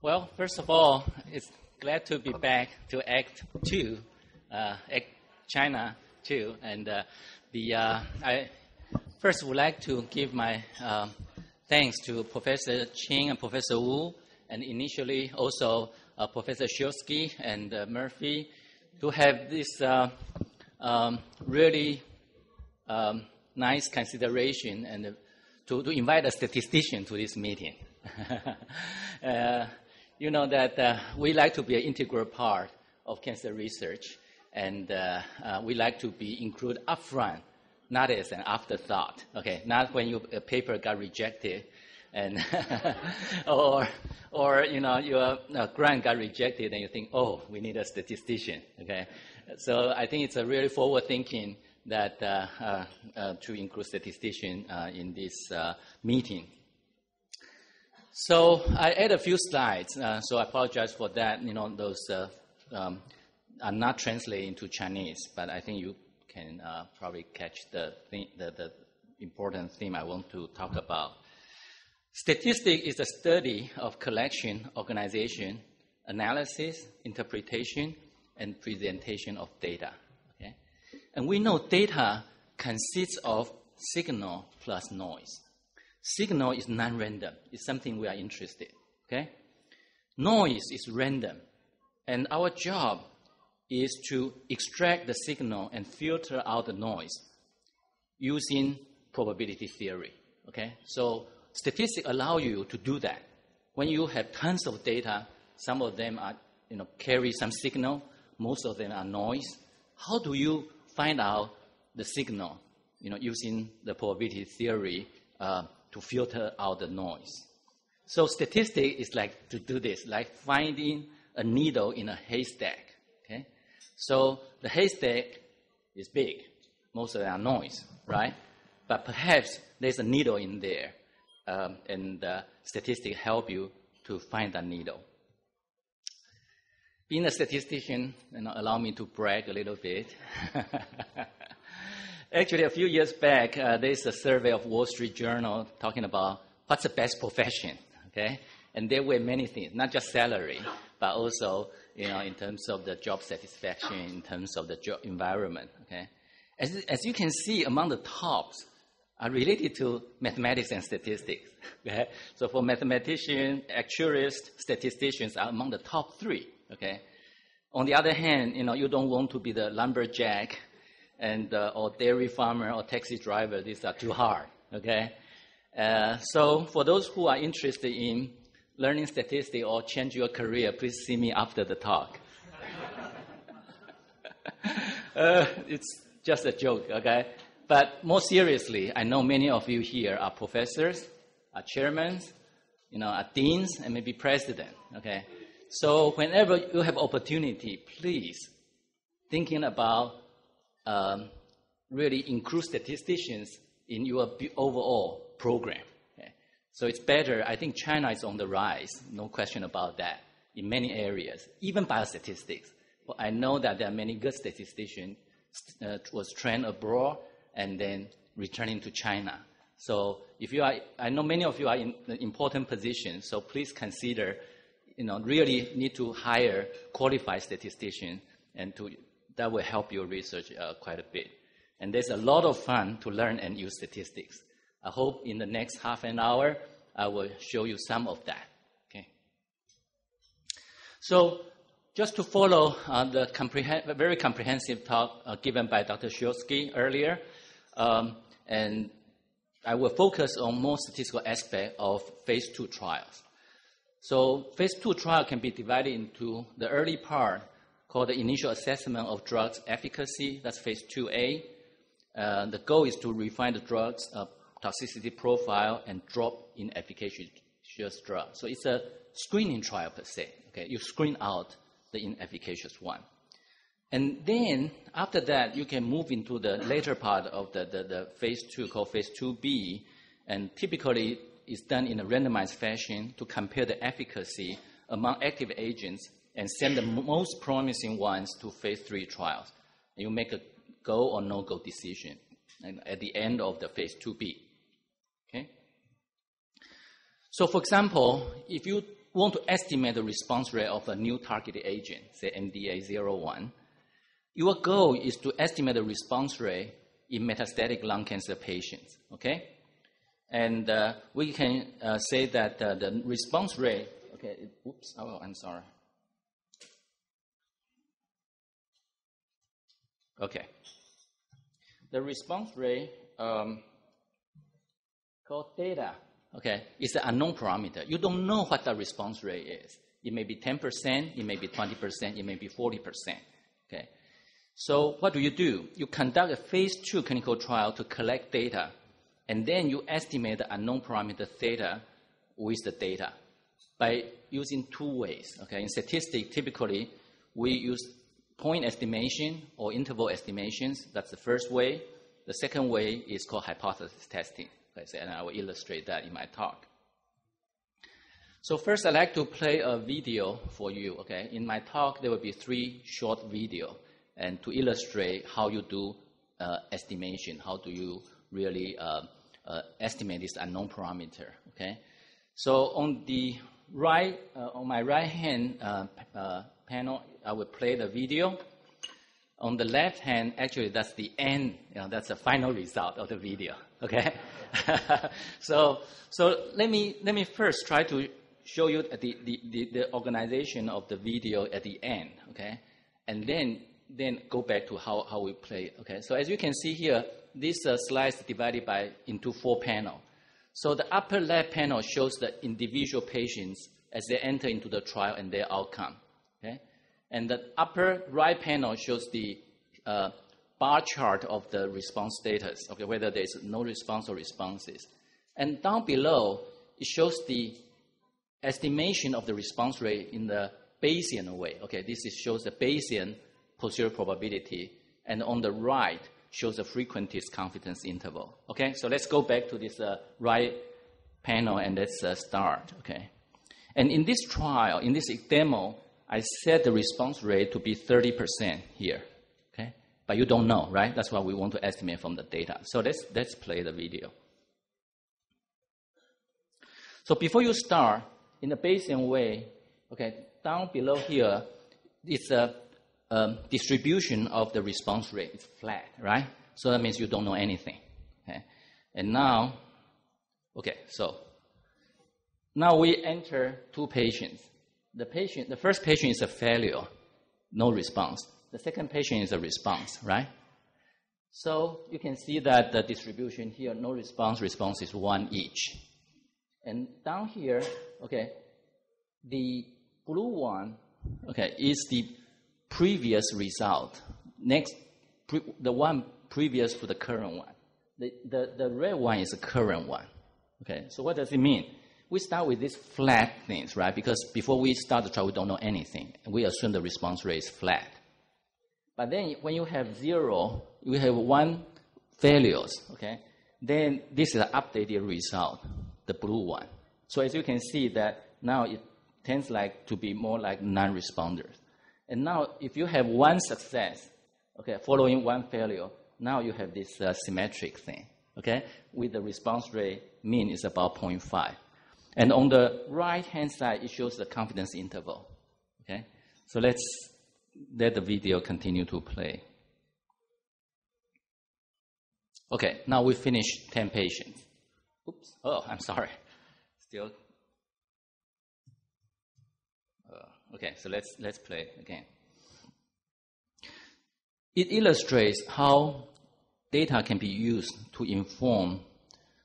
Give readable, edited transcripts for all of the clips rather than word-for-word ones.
Well, first of all, it's glad to be back to Act 2, Act China 2. And I first would like to give my thanks to Professor Ching and Professor Wu, and initially also Professor Shulsky and Murphy, to have this really nice consideration and to invite a statistician to this meeting. You know that we like to be an integral part of cancer research, and we like to be included upfront, not as an afterthought. Okay, not when your paper got rejected, and or you know your grant got rejected, and you think, oh, we need a statistician. Okay, so I think it's a really forward thinking that to include statistician in this meeting. So I add a few slides, so I apologize for that. You know, those are not translated into Chinese, but I think you can probably catch the important theme I want to talk about. Statistic is a study of collection, organization, analysis, interpretation, and presentation of data. Okay? And we know data consists of signal plus noise. Signal is non-random. It's something we are interested in. Okay? Noise is random. And our job is to extract the signal and filter out the noise using probability theory. Okay? So statistics allow you to do that. When you have tons of data, some of them are, carry some signal, most of them are noise. How do you find out the signal, using the probability theory to filter out the noise? So statistics is like to do this, like finding a needle in a haystack. Okay? So the haystack is big. Most of them are noise, right? But perhaps there's a needle in there, and statistics help you to find that needle. Being a statistician, allow me to brag a little bit. Actually, a few years back, there's a survey of Wall Street Journal talking about what's the best profession, okay? And there were many things, not just salary, but also, in terms of the job satisfaction, in terms of the job environment, okay? As you can see, among the tops are related to mathematics and statistics, okay? So for mathematicians, actuaries, statisticians are among the top three, okay? On the other hand, you don't want to be the lumberjack and or dairy farmer or taxi driver. These are too hard, okay? So for those who are interested in learning statistics or change your career, please see me after the talk. It's just a joke, okay? But more seriously, I know many of you here are professors, are chairmen, are deans, and maybe president, okay? So whenever you have opportunity, please thinking about really include statisticians in your overall program. Okay? So it's better. I think China is on the rise, no question about that, in many areas, even biostatistics. Well, I know that there are many good statisticians was trained abroad and then returning to China. So if you are, I know many of you are in important positions, so please consider, really need to hire qualified statisticians, and that will help your research quite a bit. And there's a lot of fun to learn and use statistics. I hope in the next half an hour, I will show you some of that. Okay. So just to follow the very comprehensive talk given by Dr. Shulsky earlier, and I will focus on more statistical aspect of phase 2 trials. So phase 2 trial can be divided into the early part, called the initial assessment of drugs efficacy. That's phase 2A. The goal is to refine the drug's toxicity profile and drop inefficacious drugs. So it's a screening trial per se. Okay, you screen out the inefficacious one. And then after that, you can move into the later part of the phase 2, called phase 2B, and typically it's done in a randomized fashion to compare the efficacy among active agents and send the most promising ones to phase 3 trials. And you make a go or no-go decision at the end of the phase 2B. Okay? So for example, if you want to estimate the response rate of a new targeted agent, say MDA01, your goal is to estimate the response rate in metastatic lung cancer patients, okay? And we can say that the response rate, okay, oops, oh, I'm sorry. Okay. The response rate called theta, okay, is an unknown parameter. You don't know what the response rate is. It may be 10%, it may be 20%, it may be 40%, okay? So what do? You conduct a phase 2 clinical trial to collect data, and then you estimate the unknown parameter theta with the data by using two ways, okay? In statistics, typically, we use point estimation or interval estimations. That's the first way. The second way is called hypothesis testing, okay? And I will illustrate that in my talk. So first, I'd like to play a video for you, okay? In my talk, there will be 3 short videos, and to illustrate how you do estimation, how do you really estimate this unknown parameter, okay? So on the right, on my right-hand panel, I will play the video. On the left hand, actually, that's the end, that's the final result of the video, okay? So let me first try to show you the organization of the video at the end, okay? And then go back to how we play, okay? So as you can see here, this slide is divided into 4 panels. So the upper left panel shows the individual patients as they enter into the trial and their outcome, okay? And the upper right panel shows the bar chart of the response status, okay, whether there's no response or responses. And down below, it shows the estimation of the response rate in the Bayesian way, okay? This shows the Bayesian posterior probability, and on the right shows the frequentist confidence interval. Okay, so let's go back to this right panel and let's start. Okay, and in this trial, in this demo, I set the response rate to be 30% here. Okay, but you don't know, right? That's what we want to estimate from the data. So let's play the video. So before you start, in the Bayesian way, okay, down below here, it's a distribution of the response rate is flat, right? So that means you don't know anything. Okay? And now, okay, so now we enter 2 patients. The first patient is a failure, no response. The second patient is a response, right? So you can see that the distribution here, no response, response is 1 each. And down here, okay, the blue one, okay, is the previous result, the one previous to the current one. The red one is the current one. Okay, so what does it mean? We start with these flat things, right? Because before we start the trial, we don't know anything. And we assume the response rate is flat. But then when you have 0, you have 1 failures, okay? Then this is an updated result, the blue one. So as you can see that now it tends to be more like non-responders. And now, if you have 1 success, okay, following 1 failure, now you have this symmetric thing, okay, with the response rate mean is about 0.5. And on the right-hand side, it shows the confidence interval, okay? So let's let the video continue to play. Okay, now we finished 10 patients. Oops, oh, I'm sorry. Still. Okay, so let's play again. It illustrates how data can be used to inform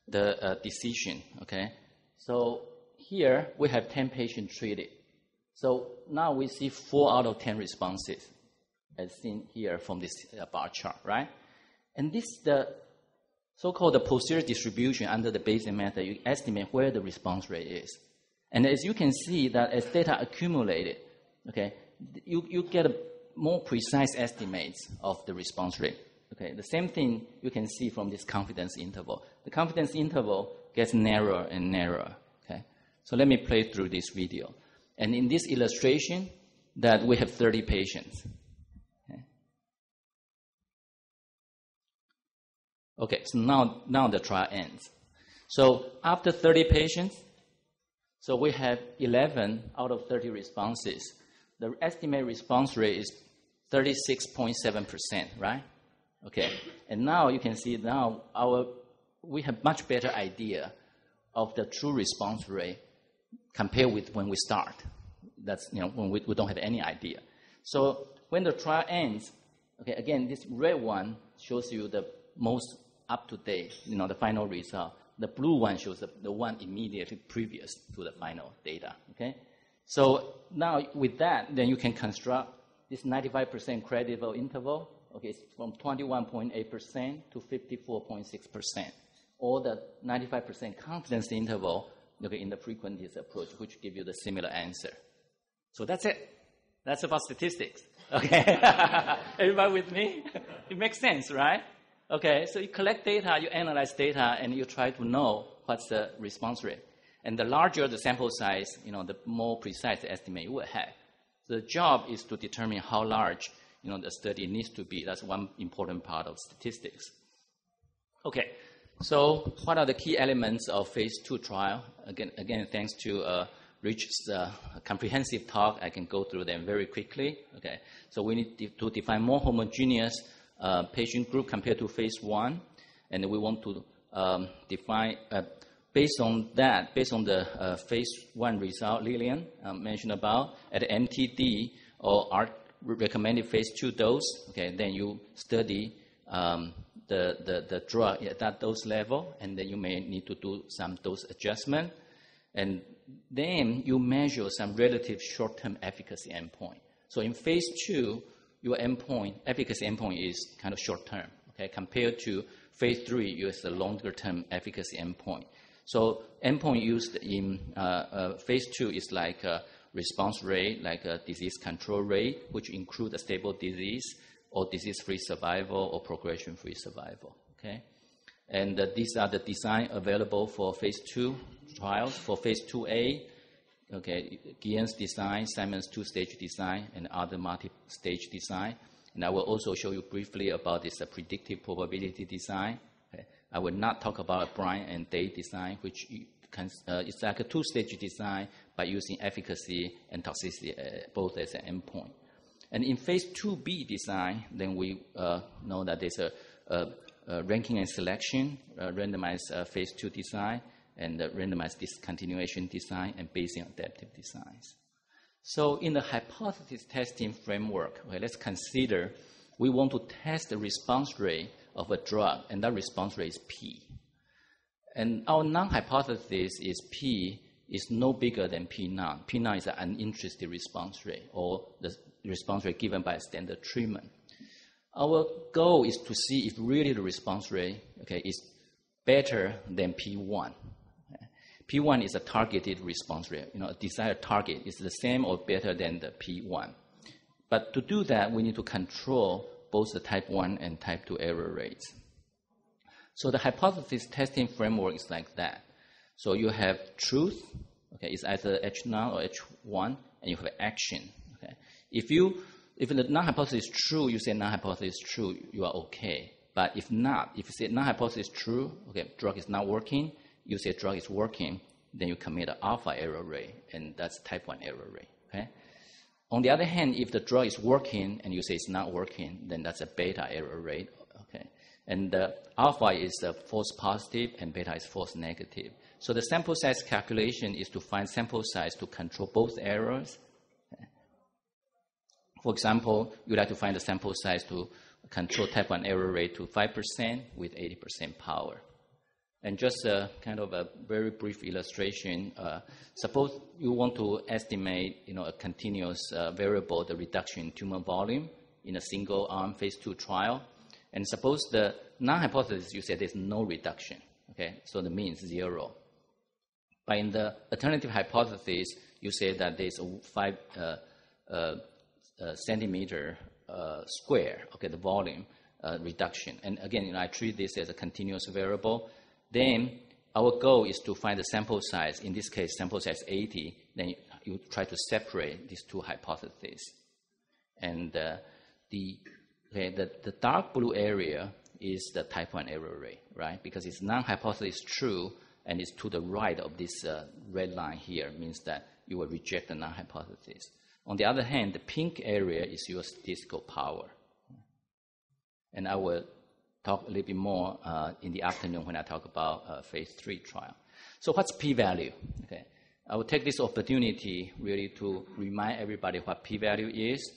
the decision, okay? So here we have 10 patients treated. So now we see 4 out of 10 responses, as seen here from this bar chart, right? And this is the so-called the posterior distribution under the Bayesian method. You estimate where the response rate is. And as you can see that as data accumulated, okay, you get a more precise estimates of the response rate. Okay, the same thing you can see from this confidence interval. The confidence interval gets narrower and narrower. Okay, so let me play through this video. And in this illustration, that we have 30 patients. Okay, so now the trial ends. So after 30 patients, So we have 11 out of 30 responses. The estimated response rate is 36.7%, right? Okay, and now you can see now we have much better idea of the true response rate compared with when we start. That's, when we don't have any idea. So when the trial ends, okay, again, this red one shows you the most up-to-date, the final result. The blue one shows the one immediately previous to the final data, okay? So now with that, then you can construct this 95% credible interval, okay, it's from 21.8% to 54.6%, or the 95% confidence interval, okay, in the frequentist approach, which give you the similar answer. So that's it. That's about statistics, okay? Everybody with me? It makes sense, right? Okay, so you collect data, you analyze data, and you try to know what's the response rate. And the larger the sample size, the more precise estimate you will have. The job is to determine how large, the study needs to be. That's one important part of statistics. Okay, so what are the key elements of phase 2 trial? Again, thanks to Rich's comprehensive talk, I can go through them very quickly. Okay, so we need to define more homogeneous patient group compared to phase 1, and we want to define, based on the phase 1 result Lillian mentioned about, at MTD or our recommended phase 2 dose, okay, then you study the drug at that dose level, and then you may need to do some dose adjustment, and then you measure some relative short-term efficacy endpoint. So in phase 2, your efficacy endpoint is kind of short-term, okay, compared to phase 3, you have the longer-term efficacy endpoint. So endpoint used in phase 2 is like a response rate, like a disease control rate, which include a stable disease or disease-free survival or progression-free survival, okay? And these are the design available for phase 2 trials. For phase 2A, okay, Keans design, Simon's two-stage design, and other multi-stage design. And I will also show you briefly about this predictive probability design. Okay. I will not talk about blind and day design, which it's like a two-stage design by using efficacy and toxicity both as an endpoint. And in phase 2B design, then we know that there's a ranking and selection, randomized phase 2 design, and randomized discontinuation design, and Bayesian adaptive designs. So in the hypothesis testing framework, okay, let's consider we want to test the response rate of a drug, and that response rate is P. And our non-hypothesis is P is no bigger than P non. P non is an uninterested response rate, or the response rate given by a standard treatment. Our goal is to see if really the response rate, okay, is better than P1. P1 is a targeted response rate. A desired target is the same or better than the P1. But to do that, we need to control both the type 1 and type 2 error rates. So the hypothesis testing framework is like that. So you have truth, okay, it's either H0 or H1, and you have action. Okay. If the non-hypothesis is true, you say non-hypothesis is true, you are okay. But if not, if you say non-hypothesis is true, okay, drug is not working, you say drug is working, then you commit an alpha error rate, and that's type 1 error rate. Okay? On the other hand, if the drug is working and you say it's not working, then that's a beta error rate. Okay? And alpha is false positive and beta is false negative. So the sample size calculation is to find sample size to control both errors. Okay? For example, you'd like to find the sample size to control type 1 error rate to 5% with 80% power. And just kind of a very brief illustration. Suppose you want to estimate, a continuous variable, the reduction in tumor volume in a single-arm phase 2 trial. And suppose the non-hypothesis, you say there's no reduction. Okay, so the mean is 0. But in the alternative hypothesis, you say that there's a 5 centimeter square. Okay, the volume reduction. And again, I treat this as a continuous variable. Then our goal is to find the sample size. In this case, sample size 80. Then you try to separate these two hypotheses. And the dark blue area is the type 1 error rate, right? Because it's non-hypothesis true, and it's to the right of this red line here, means that you will reject the null hypothesis. On the other hand, the pink area is your statistical power. And I will talk a little bit more in the afternoon when I talk about phase 3 trial. So what's p-value? Okay, I will take this opportunity really to remind everybody what p-value is.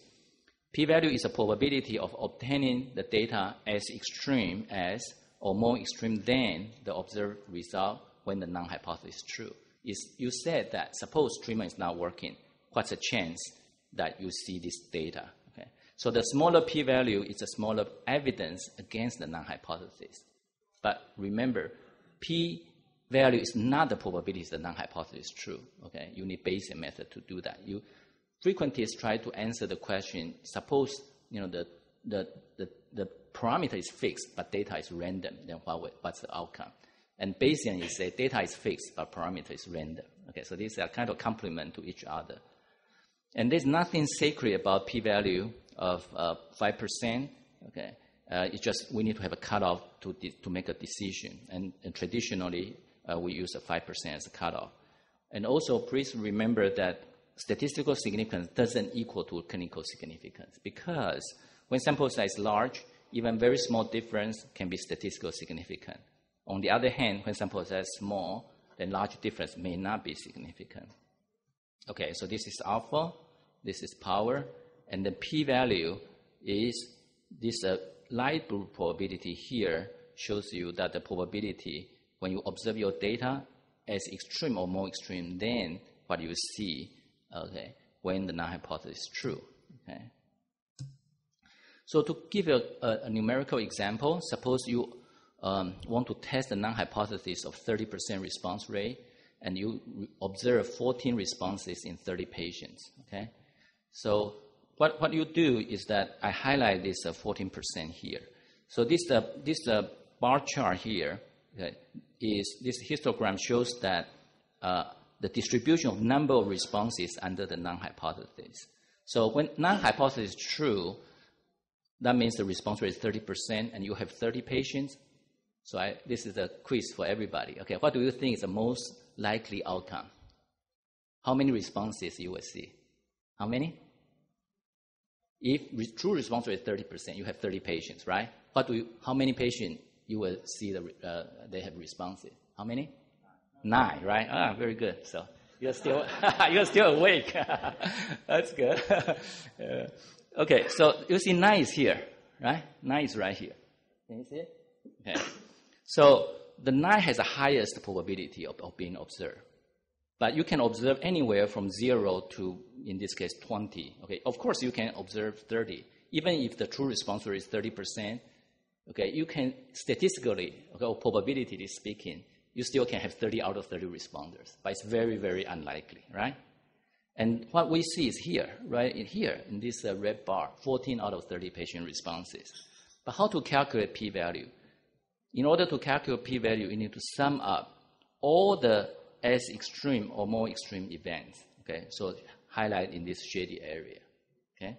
P-value is a probability of obtaining the data as extreme as or more extreme than the observed result when the null hypothesis is true. You said that suppose treatment is not working, what's the chance that you see this data? Okay, so the smaller p-value is a smaller evidence against the null hypothesis. But remember, p-value is not the probability the null hypothesis is true. Okay, you need Bayesian method to do that. You frequently try to answer the question, suppose the parameter is fixed but data is random, then what's the outcome? And Bayesian is say data is fixed but parameter is random. Okay, so these are kind of complement to each other. And there's nothing sacred about p-value of 5%. Okay, it's just we need to have a cutoff to make a decision. And traditionally, we use a 5% as a cutoff. And also, please remember that statistical significance doesn't equal to clinical significance, because when sample size is large, even very small difference can be statistical significant. On the other hand, when sample size is small, then large difference may not be significant. Okay, so this is alpha, this is power, and the p-value is this light blue probability here shows you that the probability when you observe your data as extreme or more extreme than what you see, okay, when the null hypothesis is true. Okay. So to give you a numerical example, suppose you want to test the null hypothesis of 30% response rate, and you observe 14 responses in 30 patients. Okay, so what you do is that I highlight this 14% here. So this bar chart here is this histogram shows that the distribution of number of responses under the null hypothesis. So when null hypothesis is true, that means the response rate is 30%, and you have 30 patients. So this is a quiz for everybody. Okay, what do you think is the most likely outcome? How many responses you will see? How many? If true response rate is 30%, you have 30 patients, right? How many patients you will see they have responses? How many? 9, right? Ah, very good. So you're still awake. That's good. Okay, so you see 9 is here, right? 9 is right here. Can you see it? Okay. So the 9 has the highest probability of being observed. But you can observe anywhere from 0 to, in this case, 20. Okay, of course you can observe 30. Even if the true response rate is 30%, okay, you can statistically, okay, or probability speaking, you still can have 30 out of 30 responders. But it's very, very unlikely, right? And what we see is here, right, in this red bar, 14 out of 30 patient responses. But how to calculate p-value? In order to calculate p-value, you need to sum up all the as extreme or more extreme events. Okay, so highlight in this shady area. Okay,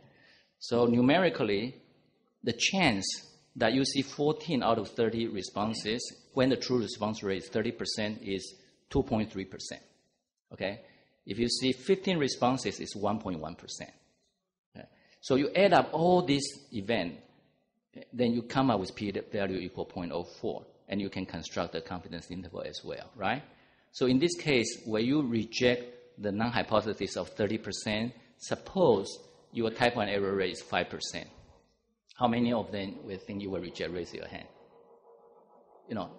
so numerically, the chance that you see 14 out of 30 responses when the true response rate is 30% is 2.3%. Okay, if you see 15 responses, it's 1.1%. Okay? So you add up all these events, then you come up with p-value equal 0.04, and you can construct the confidence interval as well, right? So in this case, where you reject the null hypothesis of 30%, suppose your type 1 error rate is 5%. How many of them will think you will reject? Raise your hand.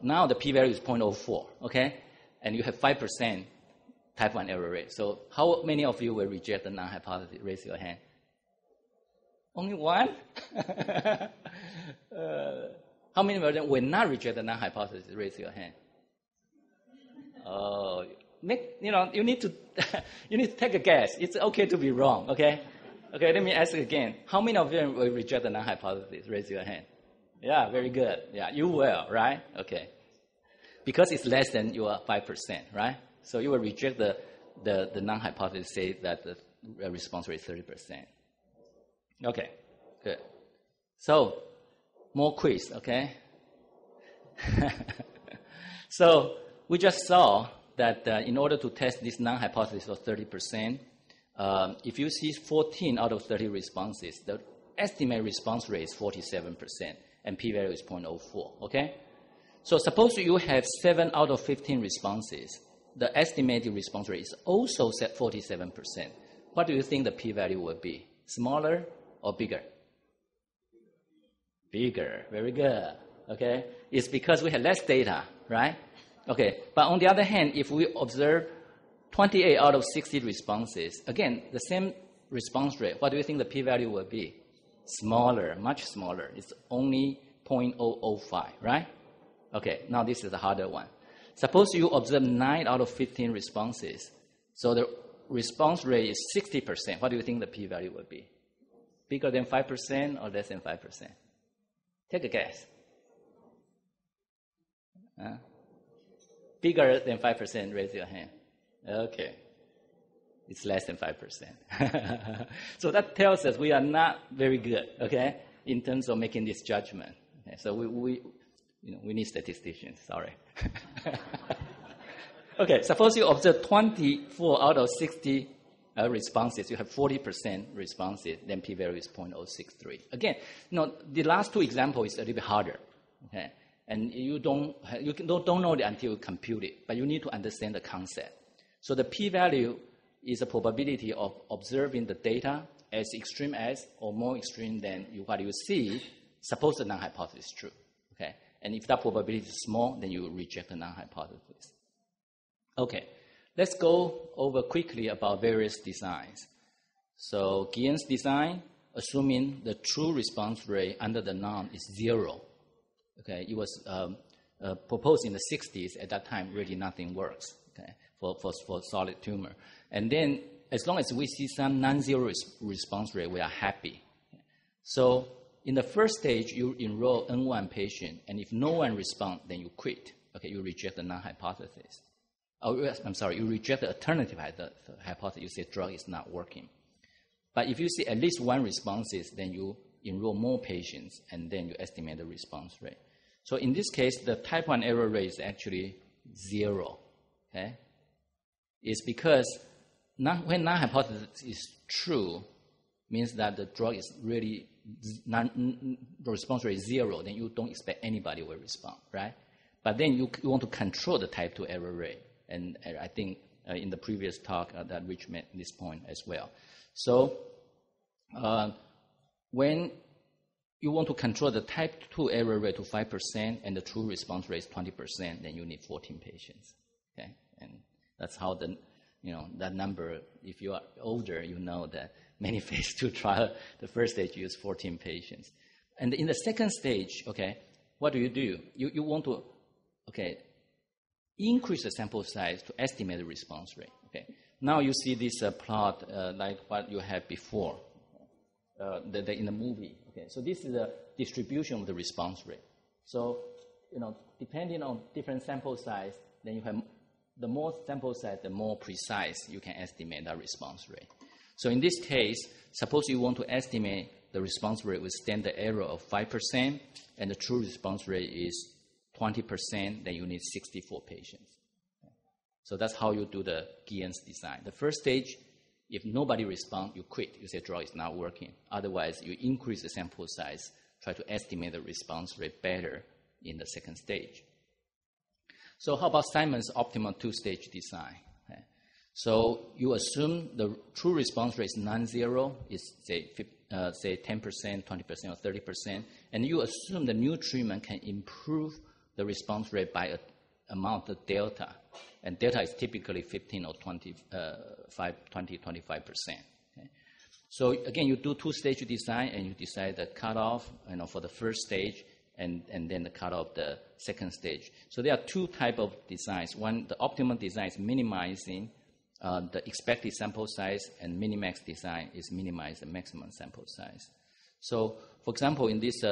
Now the p-value is 0.04, okay? And you have 5% type 1 error rate. So how many of you will reject the null hypothesis? Raise your hand. Only one? How many of them will not reject the null hypothesis? Raise your hand. Oh, you need to take a guess. It's okay to be wrong, okay? Okay, let me ask again. How many of them will reject the null hypothesis? Raise your hand. Yeah, very good. Yeah, you will, right? Okay. Because it's less than your 5%, right? So you will reject the null hypothesis, say that the response rate is 30%. Okay, good. So, more quiz, okay? So, we just saw that in order to test this non-hypothesis of 30%, if you see 14 out of 30 responses, the estimated response rate is 47%, and p-value is 0.04, okay? So suppose you have 7 out of 15 responses. The estimated response rate is also set 47%. What do you think the p-value will be? Smaller or bigger? Bigger. Very good. Okay? It's because we have less data, right? Okay. But on the other hand, if we observe 28 out of 60 responses, again, the same response rate, what do you think the p-value will be? Smaller, much smaller. It's only 0.005, right? Okay. Now this is the harder one. Suppose you observe 9 out of 15 responses. So the response rate is 60%. What do you think the p-value will be? Bigger than 5% or less than 5%? Take a guess. Bigger than 5%, raise your hand. Okay. It's less than 5%. So that tells us we are not very good, okay, in terms of making this judgment. Okay, so we need statisticians, sorry. Okay, suppose you observe 24 out of 60 responses, you have 40% responses, then p-value is 0.063. Again, the last two examples is a little bit harder, okay? And you don't know it until you compute it, but you need to understand the concept. So the p-value is a probability of observing the data as extreme as or more extreme than what you see, suppose the non-hypothesis is true, okay? And if that probability is small, then you reject the non-hypothesis. Okay, let's go over quickly about various designs. So Keans design, assuming the true response rate under the norm is 0. Okay, it was proposed in the 60s. At that time, really nothing works, okay, for solid tumor. And then as long as we see some non-zero response rate, we are happy. So in the first stage, you enroll N1 patient, and if no one responds, then you quit. Okay, you reject the non-hypothesis. You reject the alternative hypothesis. You say drug is not working. But if you see at least one responses, then you enroll more patients, and then you estimate the response rate. So in this case, the type 1 error rate is actually 0. Okay? It's because when non-hypothesis is true, means that the drug is really, the response rate is 0, then you don't expect anybody will respond, right? But then you want to control the type 2 error rate. And I think in the previous talk that Rich made this point as well. So when you want to control the type 2 error rate to 5% and the true response rate is 20%, then you need 14 patients. Okay, and that's how that number. If you are older, you know that many phase 2 trial, the first stage use 14 patients, and in the second stage, okay, what do? You want to, okay, increase the sample size to estimate the response rate. Okay, now you see this plot like what you had before. In the movie. Okay, so this is the distribution of the response rate. So, depending on different sample size, then you have the more sample size, the more precise you can estimate that response rate. So in this case, suppose you want to estimate the response rate with standard error of 5%, and the true response rate is 20%, then you need 64 patients. Okay. So that's how you do the Keans design. The first stage, if nobody responds, you quit. You say drug is not working. Otherwise, you increase the sample size, try to estimate the response rate better in the second stage. So how about Simon's optimal two-stage design? Okay. So you assume the true response rate is non-zero, is say 10%, 20%, or 30%, and you assume the new treatment can improve the response rate by an amount of delta. And delta is typically 15 or 25%. Okay? So again, you do two-stage design, and you decide the cutoff, for the first stage, and then the cutoff the second stage. So there are two types of designs. One, the optimal design is minimizing the expected sample size, and minimax design is minimize the maximum sample size. So, for example, in this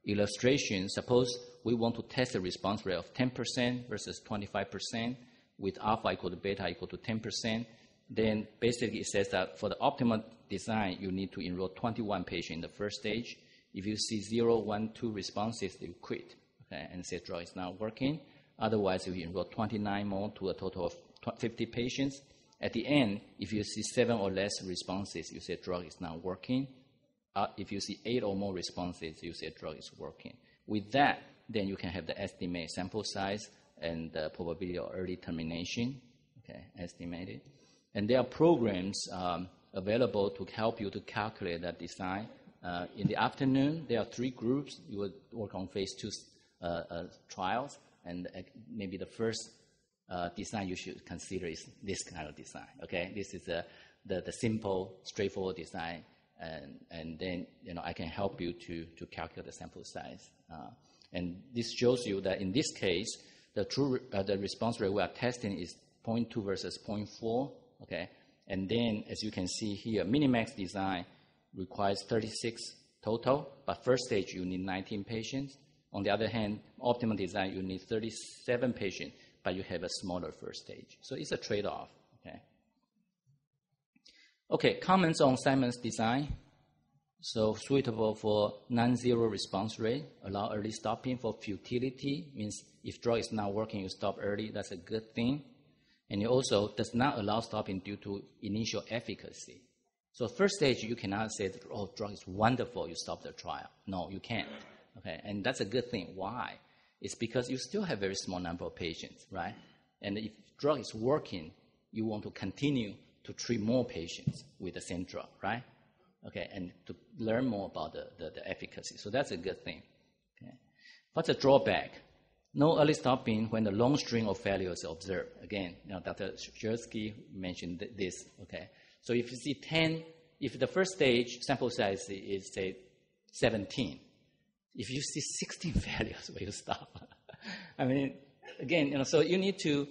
illustration, suppose we want to test a response rate of 10% versus 25% with alpha equal to beta equal to 10%. Then basically it says that for the optimal design, you need to enroll 21 patients in the first stage. If you see 0, 1, 2 responses, you quit. okay, and say drug is not working. Otherwise, if you enroll 29 more to a total of 50 patients, at the end, if you see 7 or less responses, you say drug is not working. If you see 8 or more responses, you say drug is working. With that, then you can have the estimated sample size and the probability of early termination, okay, estimated. And there are programs available to help you to calculate that design. In the afternoon, there are 3 groups. You will work on phase 2 trials, and maybe the first design you should consider is this kind of design. Okay, this is the simple, straightforward design, and then I can help you to calculate the sample size. And this shows you that in this case, the response rate we are testing is 0.2 versus 0.4. Okay, and then as you can see here, minimax design requires 36 total, but first stage you need 19 patients. On the other hand, optimal design you need 37 patients, but you have a smaller first stage. So it's a trade-off. Okay, comments on Simon's design. So suitable for non-zero response rate, allow early stopping for futility, means if drug is not working, you stop early, that's a good thing. And it also does not allow stopping due to initial efficacy. So first stage, you cannot say, oh, drug is wonderful, you stop the trial. No, you can't. Okay, and that's a good thing. Why? It's because you still have a very small number of patients, right? And if drug is working, you want to continue to treat more patients with the same drug, right? Okay, and to learn more about the efficacy. So that's a good thing. Okay. What's the drawback? No early stopping when the long string of failures is observed. Again, Dr. Shersky mentioned this. Okay, so if you see 10, if the first stage sample size is, say, 17, if you see 16 failures, will you stop? I mean, again, so you need to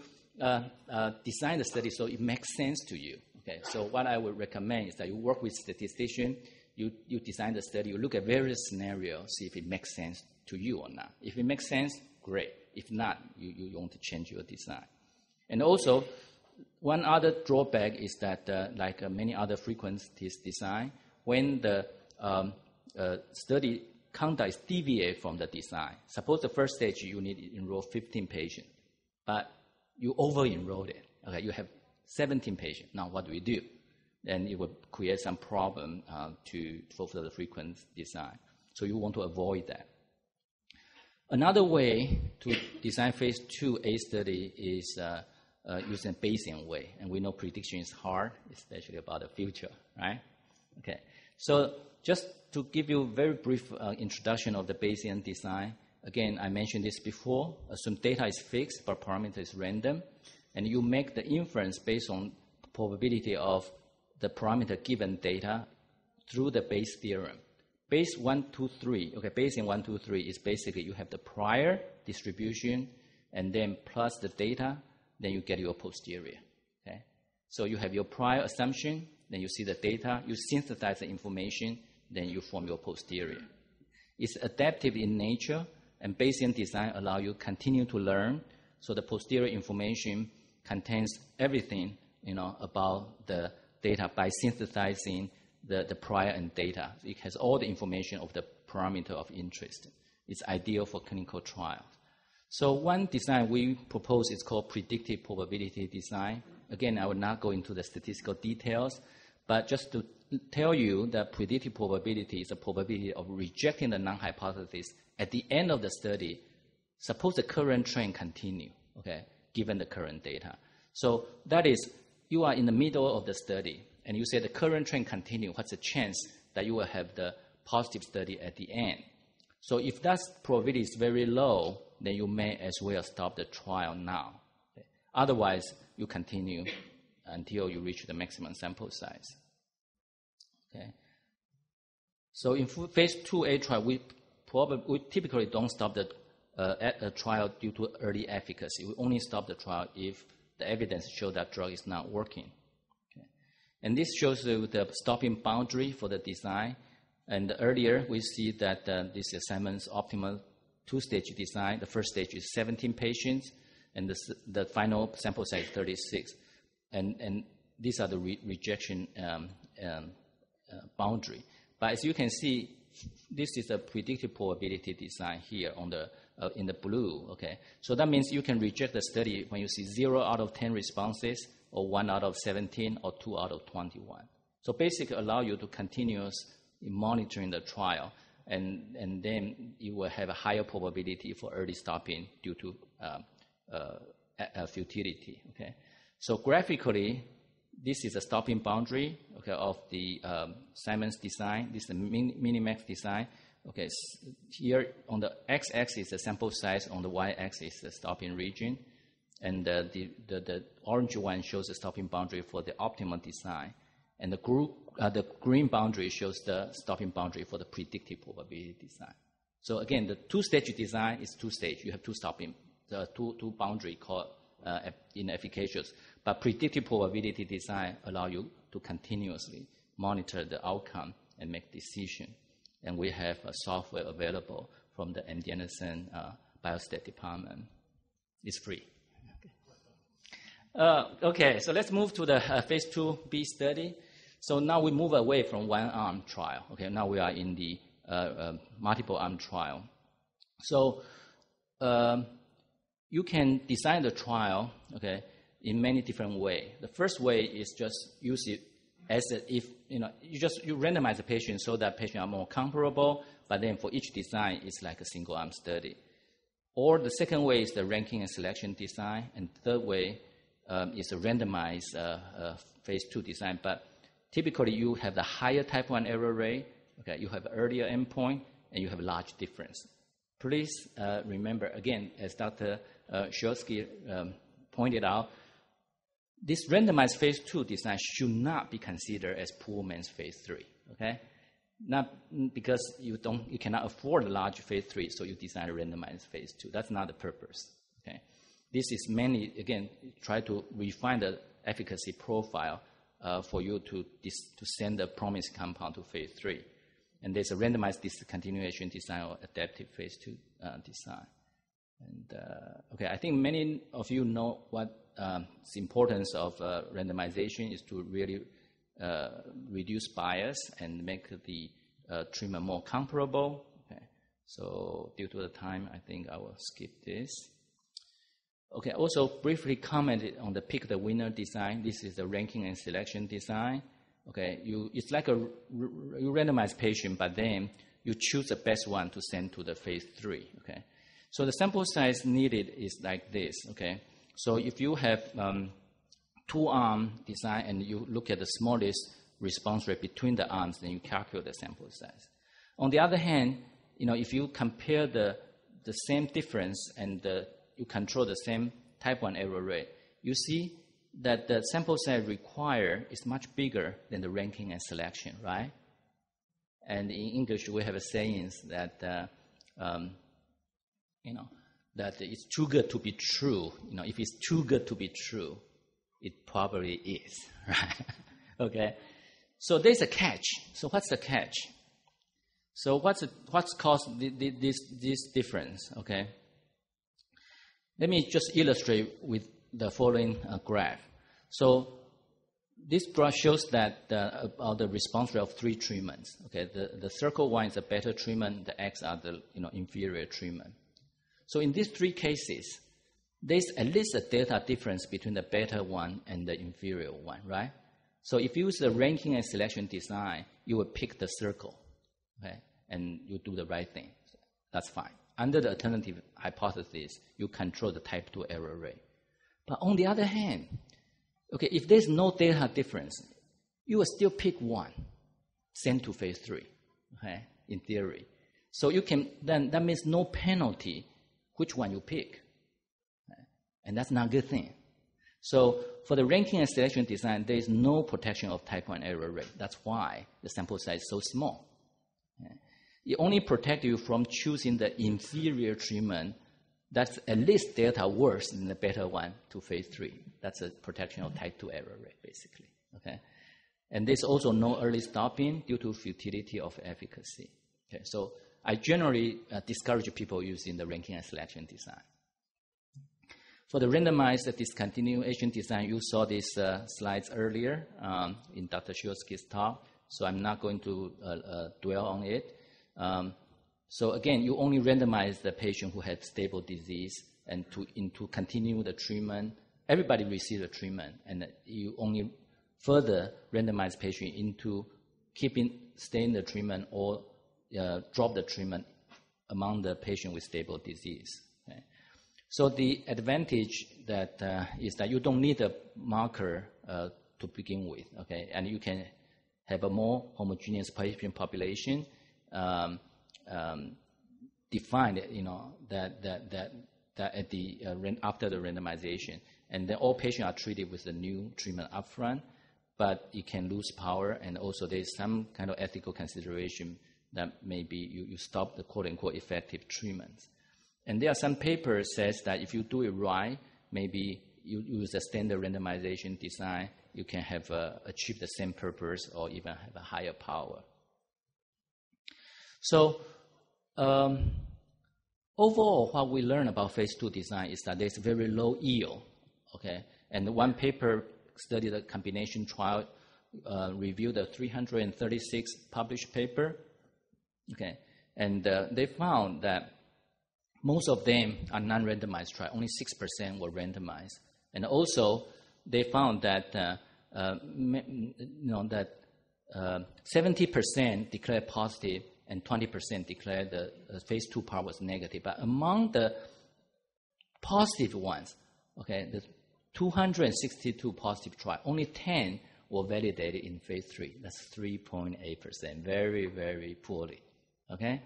design the study so it makes sense to you. Okay, so what I would recommend is that you work with statistician, you design the study, you look at various scenarios, see if it makes sense to you or not. If it makes sense, great. If not, you want to change your design. And also, one other drawback is that, like many other frequencies design, when the study conduct is deviate from the design. Suppose the first stage you need to enroll 15 patients, but you over-enrolled it. Okay, you have 17 patients. Now what do we do? Then it will create some problem to fulfill the frequency design. So you want to avoid that. Another way to design phase 2A study is using Bayesian way. And we know prediction is hard, especially about the future, right? Okay, so just to give you a very brief introduction of the Bayesian design, again, I mentioned this before. Assume data is fixed, but parameter is random. And you make the inference based on probability of the parameter given data through the Bayes theorem. Bayes 1, 2, 3. Okay, Bayesian 1, 2, 3 is basically you have the prior distribution and then plus the data, then you get your posterior. Okay, so you have your prior assumption, then you see the data, you synthesize the information, then you form your posterior. It's adaptive in nature, and Bayesian design allow you continue to learn. So the posterior information contains everything, about the data by synthesizing the prior and data. It has all the information of the parameter of interest. It's ideal for clinical trials. So one design we propose is called predictive probability design. Again, I will not go into the statistical details, but just to tell you that predictive probability is a probability of rejecting the non-hypothesis at the end of the study. Suppose the current trend continue, okay, given the current data. So that is, you are in the middle of the study, and you say the current trend continue, what's the chance that you will have the positive study at the end? So if that probability is very low, then you may as well stop the trial now. Okay? Otherwise, you continue until you reach the maximum sample size. Okay. So in phase 2A trial, we typically don't stop the trial due to early efficacy. We only stop the trial if the evidence shows that drug is not working. Okay. And this shows you the stopping boundary for the design. And earlier, we see that this is Simon's optimal two-stage design. The first stage is 17 patients, and the final sample size is 36. And these are the rejection boundary. But as you can see, this is a predictive probability design here on the in the blue. Okay, so that means you can reject the study when you see 0 out of 10 responses, or 1 out of 17, or 2 out of 21. So basically allow you to continuously monitoring the trial, and then you will have a higher probability for early stopping due to futility. Okay, so graphically, this is a stopping boundary, okay, of the Simon's design. This is the minimax design. Okay, here on the x-axis, the sample size. On the y-axis, the stopping region. And the orange one shows the stopping boundary for the optimal design. And the green boundary shows the stopping boundary for the predictive probability design. So again, the two-stage design is two-stage. You have two boundary called inefficacious. But predictive probability design allow you to continuously monitor the outcome and make decision. And we have a software available from the MD Anderson Biostat department. It's free. Okay, so let's move to the phase 2B study. So now we move away from one-arm trial. Okay, now we are in the multiple-arm trial. So you can design the trial, okay, in many different ways. The first way is just use it as if, you randomize the patient so that patients are more comparable, but then for each design, it's like a single-arm study. Or the second way is the ranking and selection design, and the third way is a randomized phase 2 design. But typically, you have the higher type 1 error rate, okay, you have earlier endpoint, and you have a large difference. Please remember, again, as Dr. Shulsky pointed out, this randomized phase 2 design should not be considered as poor man's phase 3, okay? Not because you cannot afford a large phase 3, so you design a randomized phase 2. That's not the purpose, okay? This is mainly, again, try to refine the efficacy profile for you to send a promised compound to phase 3. And there's a randomized discontinuation design or adaptive phase 2 design. And okay, I think many of you know what the importance of randomization is to really reduce bias and make the treatment more comparable. Okay, so due to the time, I think I will skip this. Okay, also briefly commented on the pick the winner design. This is the ranking and selection design. Okay, it's like you randomize patient, but then you choose the best one to send to the phase 3. Okay, so the sample size needed is like this. Okay, so if you have two-arm design and you look at the smallest response rate between the arms, then you calculate the sample size. On the other hand, if you compare the same difference and you control the same type 1 error rate, you see that the sample size required is much bigger than the ranking and selection, right? And in English, we have a saying that, that it's too good to be true. If it's too good to be true, it probably is, right? Okay. So there's a catch. So what's the catch? So what's caused this difference? Okay. Let me just illustrate with the following graph. So this graph shows that about the response rate of 3 treatments. Okay, the circle one is a better treatment. The X are the inferior treatment. So in these 3 cases, there's at least a delta difference between the better one and the inferior one, right? So if you use the ranking and selection design, you will pick the circle, okay, and you do the right thing. That's fine. Under the alternative hypothesis, you control the type 2 error rate. But on the other hand, okay, if there's no delta difference, you will still pick one, send to phase 3, okay, in theory. So you can, then that means no penalty which one you pick. Okay? And that's not a good thing. So for the ranking and selection design, there is no protection of type 1 error rate. That's why the sample size is so small. Okay? It only protects you from choosing the inferior treatment that's at least delta worse than the better one to phase 3. That's a protection of type 2 error rate, basically. Okay, and there's also no early stopping due to futility of efficacy. Okay, so I generally discourage people using the ranking and selection design. For the randomized discontinuation design, you saw these slides earlier in Dr. Shulsky's talk, so I'm not going to dwell on it. So again, you only randomize the patient who had stable disease and to continue the treatment. Everybody received the treatment, and you only further randomize patient into staying the treatment or drop the treatment among the patient with stable disease. Okay? So the advantage that is that you don't need a marker to begin with, okay, and you can have a more homogeneous patient population defined, that at the after the randomization, and then all patients are treated with the new treatment upfront, but it can lose power, and also there's some kind of ethical consideration that maybe you stop the quote-unquote effective treatments. And there are some papers says that if you do it right, maybe you use a standard randomization design, you can have achieve the same purpose or even have a higher power. So overall, what we learn about phase 2 design is that there's very low yield, okay? And one paper studied a combination trial, reviewed the 336 published paper, okay? And they found that most of them are non-randomized trial. Only 6% were randomized. And also, they found that that 70% declared positive and 20% declared the phase 2 part was negative. But among the positive ones, okay, the 262 positive trials, only 10 were validated in phase 3. That's 3.8%, very, very poorly, okay?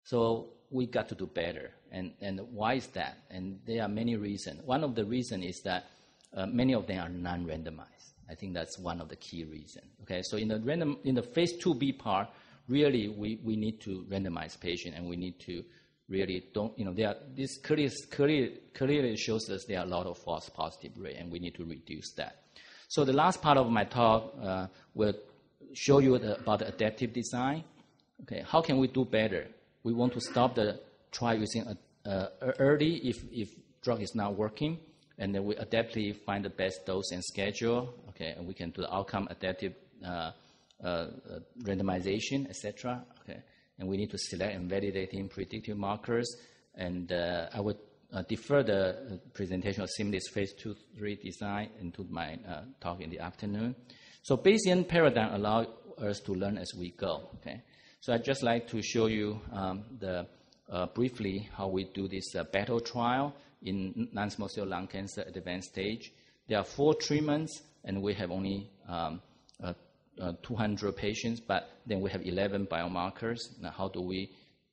So we got to do better. And why is that? And there are many reasons. One of the reasons is that many of them are non-randomized. I think that's one of the key reasons. Okay, so in the phase 2B part, really we need to randomize patients, and we need to really this clearly shows us there are a lot of false positive rate, and we need to reduce that. So the last part of my talk will show you about the adaptive design. Okay, how can we do better? We want to stop the trial using early if drug is not working, and then we adaptively find the best dose and schedule. Okay, and we can do the outcome adaptive randomization, etc. Okay, and we need to select and validate in predictive markers. And I would defer the presentation of seamless phase 2-3 design into my talk in the afternoon. So Bayesian paradigm allows us to learn as we go. Okay. So I'd just like to show you briefly how we do this battle trial in non-small cell lung cancer at advanced stage. There are 4 treatments, and we have only 200 patients, but then we have 11 biomarkers. Now, how do we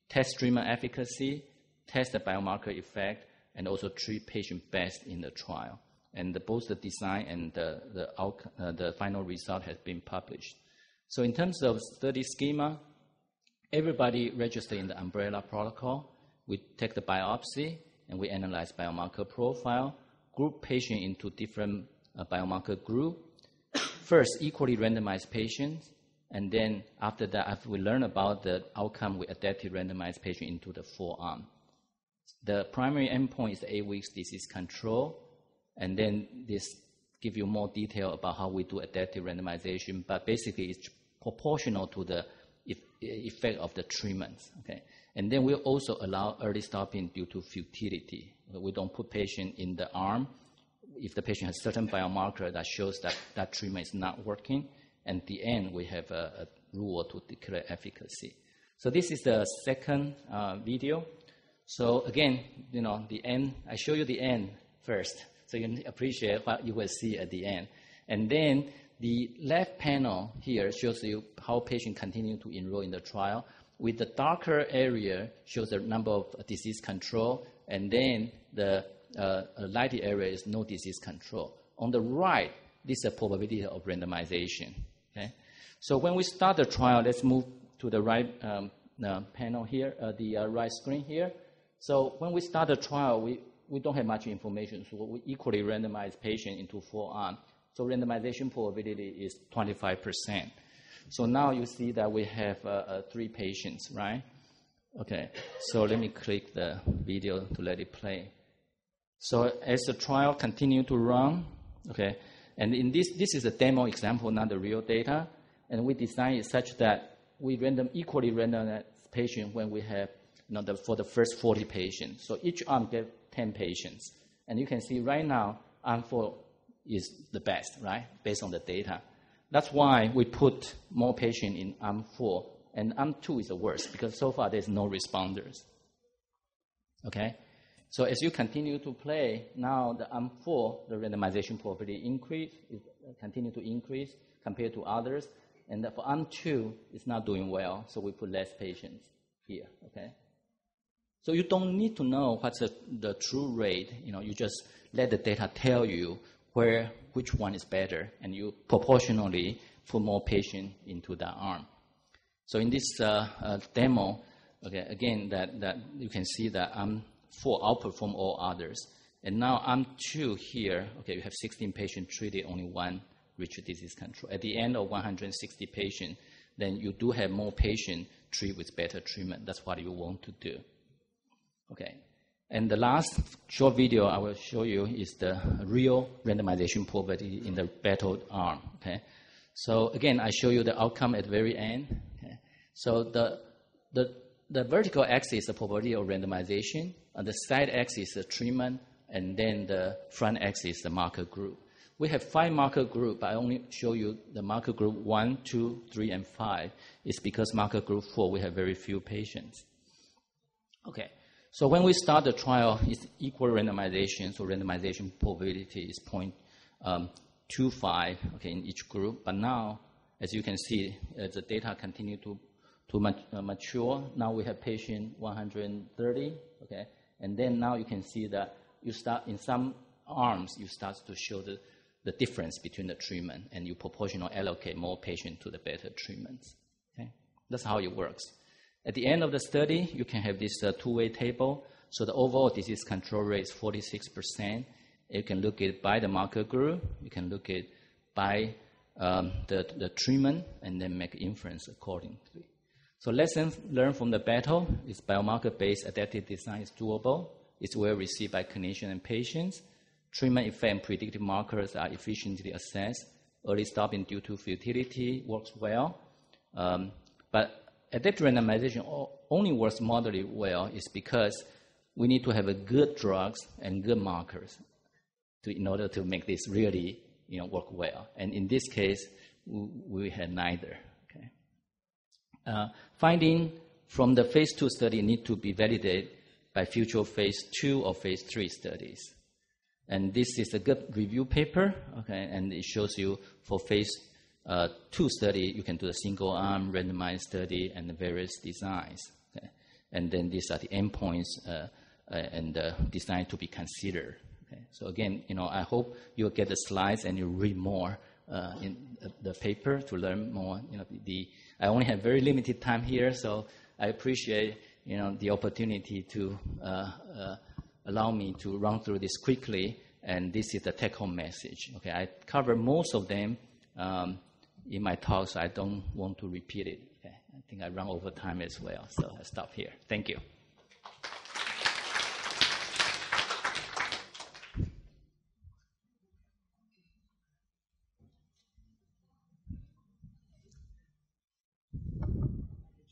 test treatment efficacy, test the biomarker effect, and also treat patient best in the trial? And both the design and the final result has been published. So in terms of study schema, everybody registered in the umbrella protocol. We take the biopsy, and we analyze biomarker profile, group patient into different biomarker group. First, equally randomized patients, and then after that, after we learn about the outcome, we adaptive randomized patient into the 4 arms. The primary endpoint is the 8 weeks disease control, and then this gives you more detail about how we do adaptive randomization, but basically it's proportional to the effect of the treatments. Okay, and then we also allow early stopping due to futility. We don't put patient in the arm if the patient has certain biomarker that shows that that treatment is not working. And at the end, we have a rule to declare efficacy. So this is the second video. So again, the end. I show you the end first, so you appreciate what you will see at the end. And then the left panel here shows you how patients continue to enroll in the trial. With the darker area shows the number of disease control, and then the lighter area is no disease control. On the right, this is the probability of randomization. Okay, so when we start the trial, let's move to the right panel here, the right screen here. So when we start the trial, we don't have much information, so we equally randomize patient into 4 arms. So randomization probability is 25%. So now you see that we have 3 patients, right? Okay, so let me click the video to let it play. So as the trial continue to run, okay, and in this is a demo example, not the real data, and we designed it such that we equally randomize patient when we have, for the first 40 patients. So each arm gave 10 patients. And you can see right now, arm 4 is the best, right, based on the data. That's why we put more patients in arm 4, and arm 2 is the worst, because so far there's no responders. Okay? So as you continue to play, now the arm 4, the randomization probability continue to increase compared to others. And for arm 2, it's not doing well, so we put less patients here, okay? So you don't need to know what's the true rate. You just let the data tell you which one is better, and you proportionally put more patients into that arm. So in this demo, okay, again, that you can see that arm 4 outperform all others. And now arm 2 here, okay, you have 16 patients treated, only one reached disease control. At the end of 160 patients, then you do have more patients treated with better treatment. That's what you want to do. Okay. And the last short video I will show you is the real randomization probability in the battle arm. Okay. So again, I show you the outcome at the very end. Okay. So the vertical axis is the probability of randomization, and the side axis is the treatment, and then the front axis is the marker group. We have 5 marker groups, but I only show you the marker group 1, 2, 3, and 5. It's because marker group 4, we have very few patients. Okay, so when we start the trial, it's equal randomization, so randomization probability is 0.25, okay, in each group. But now, as you can see, as the data continue to mature, now we have patient 130, okay, and then now you can see that you start in some arms, you start to show the difference between the treatment, and you proportionally allocate more patients to the better treatments. Okay? That's how it works. At the end of the study, you can have this two-way table. So the overall disease control rate is 46%. You can look at it by the marker group. You can look at it by the treatment, and then make inference accordingly. So lessons learned from the battle is biomarker-based adaptive design is doable. It's well received by clinicians and patients. Treatment effect and predictive markers are efficiently assessed. Early stopping due to futility works well. But adaptive randomization only works moderately well is because we need to have a good drugs and good markers in order to make this really work well. And in this case, we had neither. Okay. Finding from the phase 2 study need to be validated by future phase 2 or phase 3 studies. And this is a good review paper, okay, and it shows you for phase 2 study, you can do a single-arm randomized study and the various designs. Okay. And then these are the endpoints and design to be considered. Okay. So again, I hope you'll get the slides and you read more in the paper to learn more. I only have very limited time here, so I appreciate the opportunity to allow me to run through this quickly, and this is the take-home message. Okay, I covered most of them in my talk, so I don't want to repeat it. Okay, I think I run over time as well, so I'll stop here. Thank you.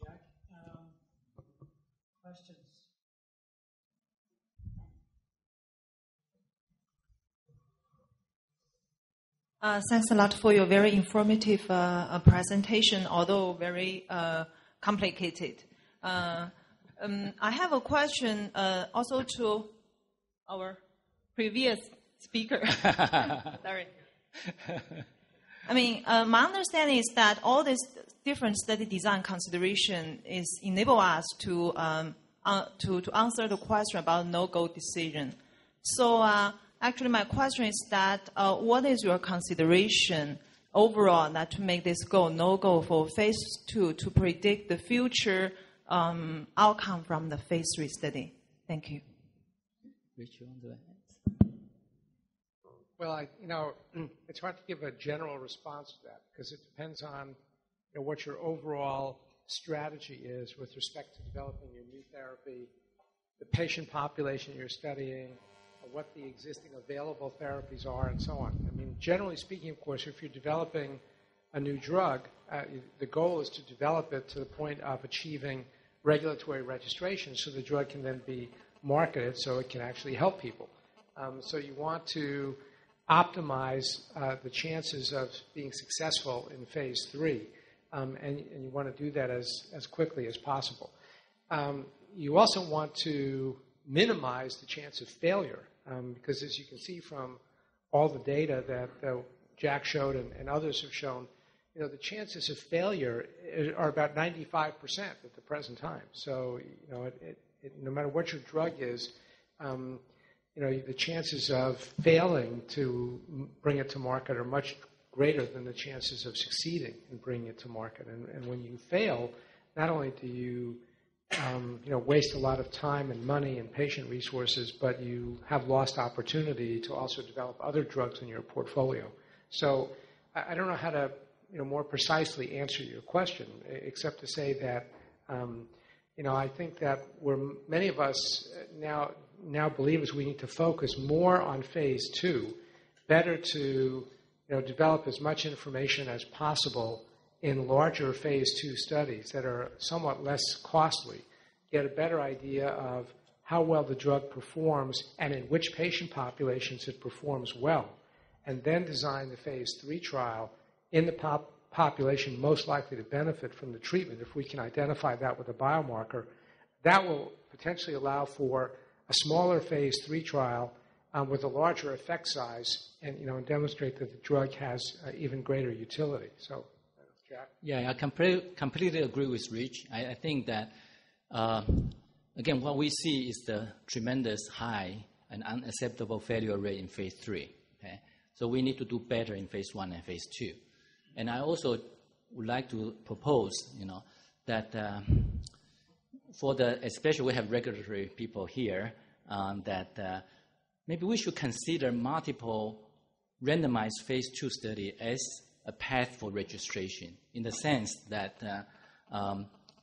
Jack, questions? Thanks a lot for your very informative presentation, although very complicated. I have a question also to our previous speaker. Sorry. I mean, my understanding is that all this different study design consideration is enable us to answer the question about no-go decision. So actually, my question is that what is your consideration overall that to make this go no-go for phase 2 to predict the future outcome from the phase 3 study? Thank you. Well, it's hard to give a general response to that because it depends on what your overall strategy is with respect to developing your new therapy, the patient population you're studying, what the existing available therapies are, and so on. I mean, generally speaking, of course, if you're developing a new drug, the goal is to develop it to the point of achieving regulatory registration so the drug can then be marketed so it can actually help people. So you want to optimize the chances of being successful in phase 3, and you want to do that as quickly as possible. You also want to minimize the chance of failure, because as you can see from all the data that Jack showed and others have shown, the chances of failure are about 95% at the present time. So, no matter what your drug is, the chances of failing to bring it to market are much greater than the chances of succeeding in bringing it to market. And when you fail, not only do you waste a lot of time and money and patient resources, but you have lost opportunity to also develop other drugs in your portfolio. So I don't know how to more precisely answer your question, except to say that I think that many of us now believe is we need to focus more on phase 2, better to develop as much information as possible in larger phase 2 studies that are somewhat less costly, get a better idea of how well the drug performs and in which patient populations it performs well, and then design the phase 3 trial in the population most likely to benefit from the treatment. If we can identify that with a biomarker, that will potentially allow for a smaller phase 3 trial with a larger effect size and demonstrate that the drug has even greater utility. So, Jack? Yeah, I completely agree with Rich. I think that, again, what we see is the tremendous high and unacceptable failure rate in phase 3. Okay? So we need to do better in phase 1 and phase 2. And I also would like to propose, that especially we have regulatory people here, that maybe we should consider multiple randomized phase 2 study as a path for registration, in the sense that,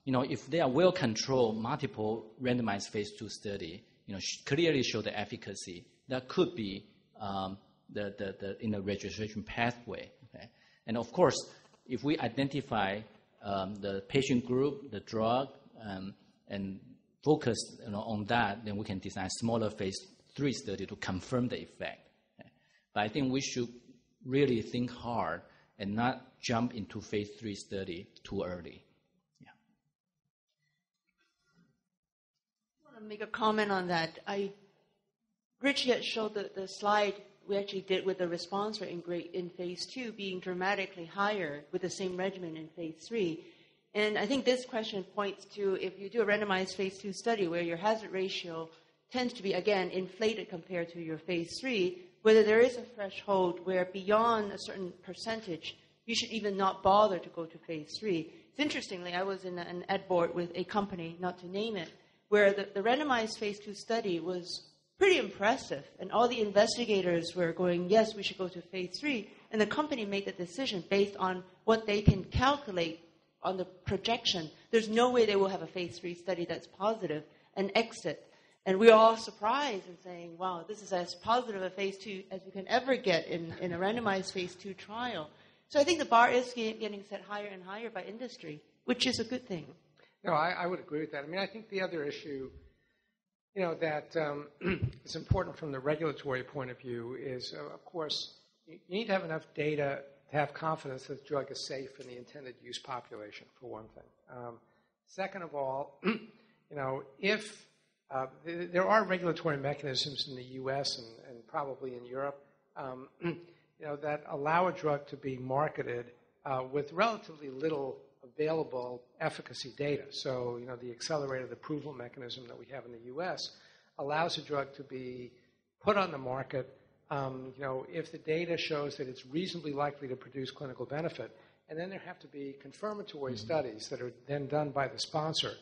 if they are well-controlled, multiple randomized phase 2 study, clearly show the efficacy, that could be in the registration pathway. Okay? And of course, if we identify the patient group, the drug, and focus on that, then we can design a smaller phase 3 study to confirm the effect. Okay? But I think we should really think hard and not jump into phase 3 study too early. Yeah. I want to make a comment on that. Rich had showed the slide we actually did with the response rate in phase 2 being dramatically higher with the same regimen in phase 3. And I think this question points to, if you do a randomized phase 2 study where your hazard ratio tends to be, again, inflated compared to your phase 3, whether there is a threshold where beyond a certain percentage, you should even not bother to go to phase 3. It's interestingly, I was in an ed board with a company, not to name it, where the randomized phase 2 study was pretty impressive. And all the investigators were going, yes, we should go to phase 3. And the company made the decision based on what they can calculate on the projection. There's no way they will have a phase 3 study that's positive and exit. And we were all surprised and saying, wow, this is as positive a phase 2 as you can ever get in a randomized phase 2 trial. So I think the bar is getting set higher and higher by industry, which is a good thing. No, I would agree with that. I mean, I think the other issue that is important from the regulatory point of view is, of course, you need to have enough data to have confidence that the drug is safe in the intended use population, for one thing. Second of all, if there are regulatory mechanisms in the U.S. and probably in Europe, that allow a drug to be marketed with relatively little available efficacy data. So, the accelerated approval mechanism that we have in the U.S. allows a drug to be put on the market, if the data shows that it's reasonably likely to produce clinical benefit. And then there have to be confirmatory studies that are then done by the sponsor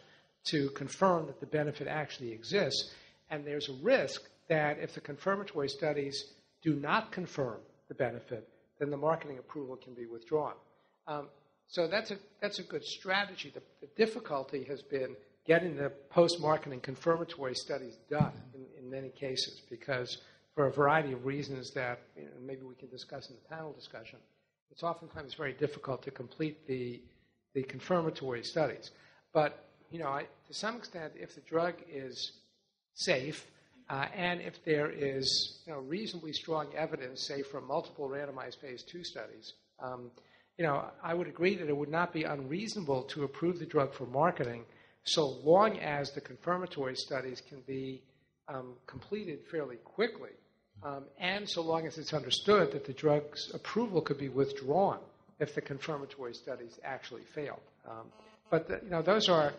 to confirm that the benefit actually exists. And there's a risk that if the confirmatory studies do not confirm the benefit, then the marketing approval can be withdrawn. So that's a good strategy. The difficulty has been getting the post-marketing confirmatory studies done in many cases, because for a variety of reasons that maybe we can discuss in the panel discussion, it's oftentimes very difficult to complete the confirmatory studies. But to some extent, if the drug is safe, and if there is reasonably strong evidence, say from multiple randomized phase 2 studies, I would agree that it would not be unreasonable to approve the drug for marketing so long as the confirmatory studies can be completed fairly quickly, and so long as it's understood that the drug's approval could be withdrawn if the confirmatory studies actually failed. But those are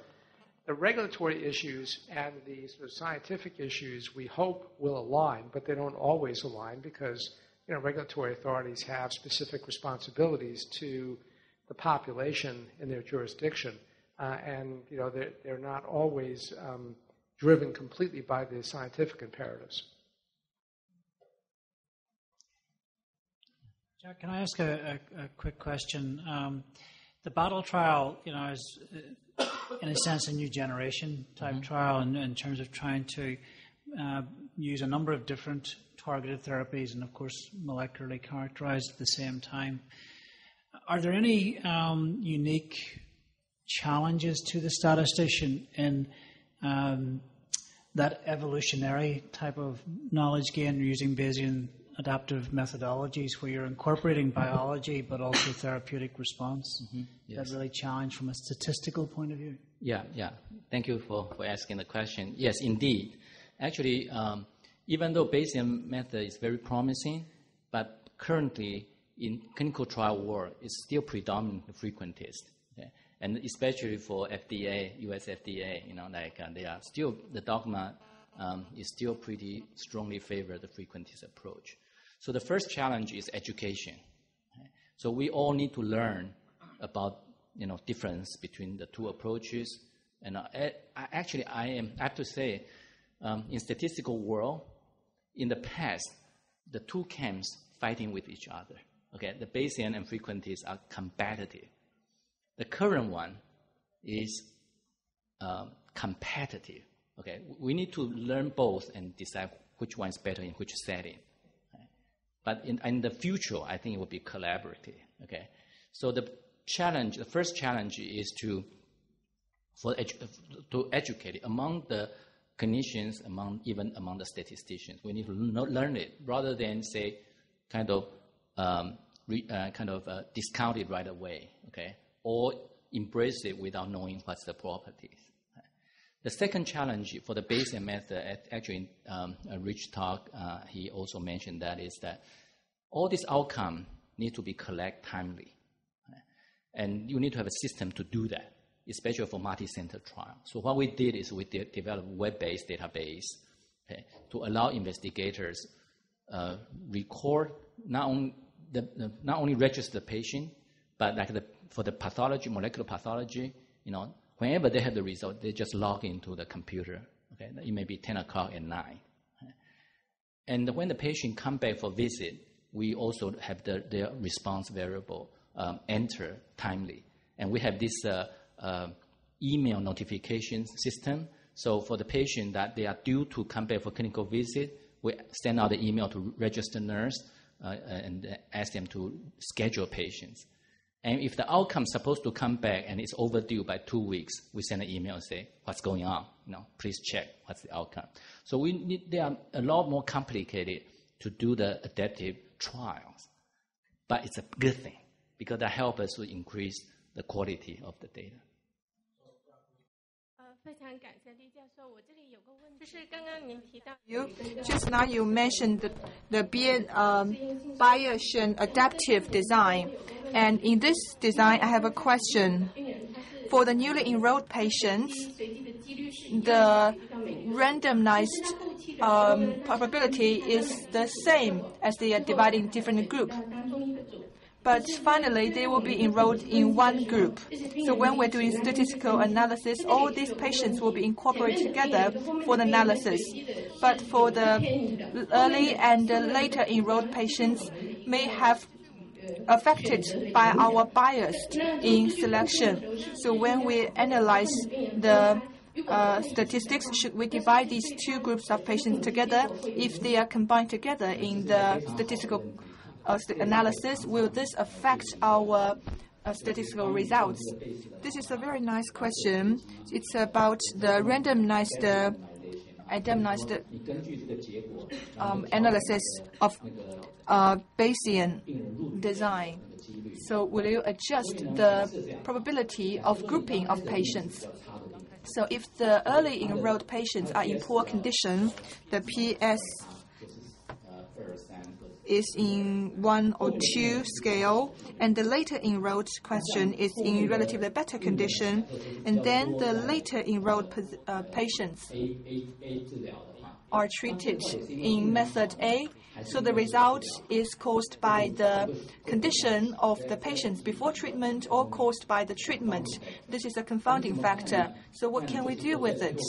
the regulatory issues, and the sort of scientific issues we hope will align, but they don't always align because regulatory authorities have specific responsibilities to the population in their jurisdiction, and they're not always driven completely by the scientific imperatives. Jack, can I ask a quick question? The battle trial, is in a sense a new generation type trial in terms of trying to use a number of different targeted therapies and, of course, molecularly characterized at the same time. Are there any unique challenges to the statistician in that evolutionary type of knowledge gain using Bayesian adaptive methodologies where you're incorporating biology but also therapeutic response? Yes. That really challenge from a statistical point of view? Yeah. Thank you for asking the question. Yes, indeed. Actually, even though Bayesian method is very promising, but currently in clinical trial world, it's still predominantly frequent test. Okay? And especially for FDA, US FDA, they are still, the dogma is still pretty strongly favor the frequent test approach. So the first challenge is education. Okay? So we all need to learn about difference between the two approaches. And I have to say, in statistical world, in the past, the two camps fighting with each other. Okay, the Bayesian and frequent tests are competitive. The current one is competitive. Okay, we need to learn both and decide which one is better in which setting. Okay? But in the future, I think it will be collaborative. Okay, so the first challenge is to educate among the clinicians, even among the statisticians. We need to learn it rather than say kind of discount it right away, okay, or embrace it without knowing what's the properties. The second challenge for the Bayesian method, actually, Rich talk, he also mentioned that is that all these outcomes need to be collected timely, and you need to have a system to do that, especially for multi-center trial. So what we did is we developed a web-based database, okay, to allow investigators record not only register the patient, but for the pathology, molecular pathology, whenever they have the result, they just log into the computer. Okay, it may be 10 o'clock at night, okay? And when the patient come back for visit, we also have their response variable enter timely, and we have this email notification system. So for the patient that they are due to come back for clinical visit, we send out the email to registered nurse and ask them to schedule patients. And if the outcome is supposed to come back and it's overdue by 2 weeks, we send an email and say, what's going on? Please check what's the outcome. So they are a lot more complicated to do the adaptive trials. But it's a good thing because that helps us to increase the quality of the data. Just now you mentioned the Bayesian adaptive design, and in this design I have a question. For the newly enrolled patients, the randomized probability is the same as they are divided in different groups. But finally, they will be enrolled in one group. So when we're doing statistical analysis, all these patients will be incorporated together for the analysis. But for the early and later enrolled patients may have affected by our bias in selection. So when we analyze the statistics, should we divide these two groups of patients together? If they are combined together in the statistical analysis, will this affect our statistical results? This is a very nice question. It's about the randomized analysis of Bayesian design. So will you adjust the probability of grouping of patients? So if the early enrolled patients are in poor condition, the PS is in 1 or 2 scale, and the later enrolled question is in relatively better condition, and then the later enrolled patients are treated in method A. So the result is caused by the condition of the patients before treatment or caused by the treatment. This is a confounding factor. So what can we do with it?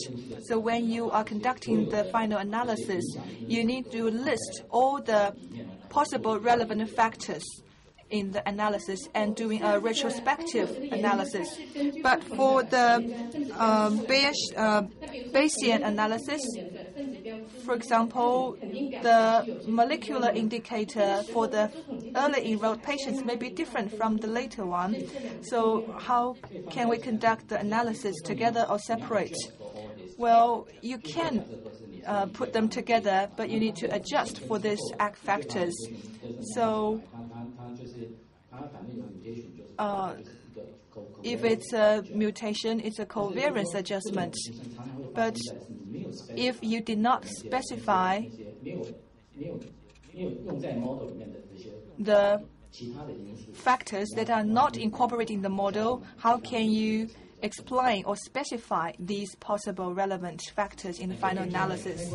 So when you are conducting the final analysis, you need to list all the possible relevant factors in the analysis and doing a retrospective analysis. But for the Bayesian analysis, for example, the molecular indicator for the early enrolled patients may be different from the later one. So how can we conduct the analysis together or separate? Well, you can put them together, but you need to adjust for these factors. So if it's a mutation, it's a covariance adjustment. But if you did not specify the factors that are not incorporated in the model, how can you explain or specify these possible relevant factors in the final analysis?